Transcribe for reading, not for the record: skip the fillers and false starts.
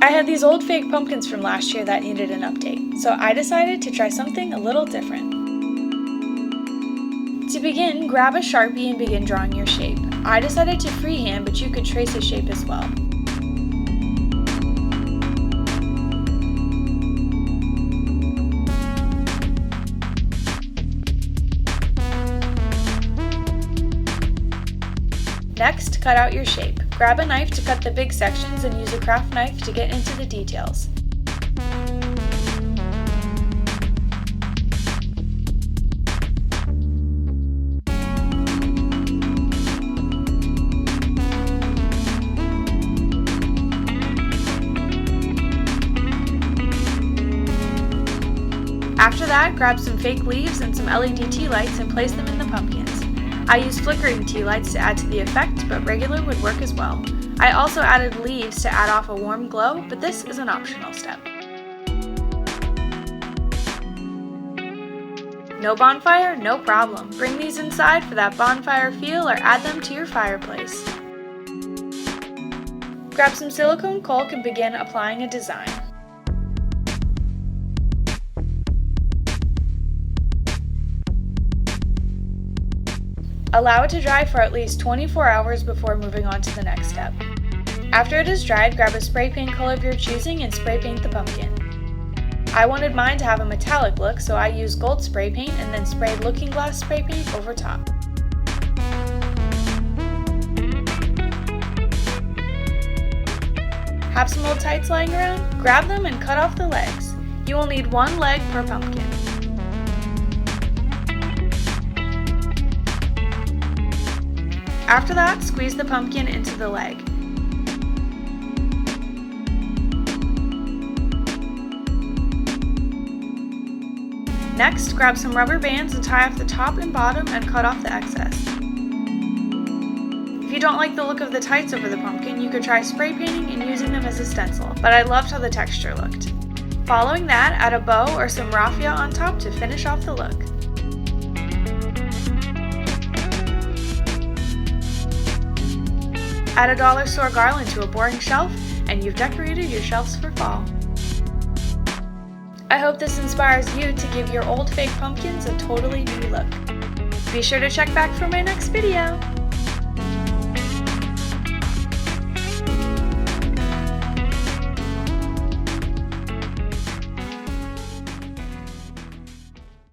I had these old fake pumpkins from last year that needed an update, so I decided to try something a little different. To begin, grab a Sharpie and begin drawing your shape. I decided to freehand, but you could trace a shape as well. Next, cut out your shape. Grab a knife to cut the big sections and use a craft knife to get into the details. After that, grab some fake leaves and some LED tea lights and place them in the pumpkins. I use flickering tea lights to add to the effect, but regular would work as well. I also added leaves to add off a warm glow, but this is an optional step. No bonfire? No problem. Bring these inside for that bonfire feel or add them to your fireplace. Grab some silicone caulk and begin applying a design. Allow it to dry for at least 24 hours before moving on to the next step. After it is dried, grab a spray paint color of your choosing and spray paint the pumpkin. I wanted mine to have a metallic look, so I used gold spray paint and then sprayed looking glass spray paint over top. Have some old tights lying around? Grab them and cut off the legs. You will need one leg per pumpkin. After that, squeeze the pumpkin into the leg. Next, grab some rubber bands and tie off the top and bottom and cut off the excess. If you don't like the look of the tights over the pumpkin, you could try spray painting and using them as a stencil, but I loved how the texture looked. Following that, add a bow or some raffia on top to finish off the look. Add a dollar store garland to a boring shelf, and you've decorated your shelves for fall. I hope this inspires you to give your old fake pumpkins a totally new look. Be sure to check back for my next video!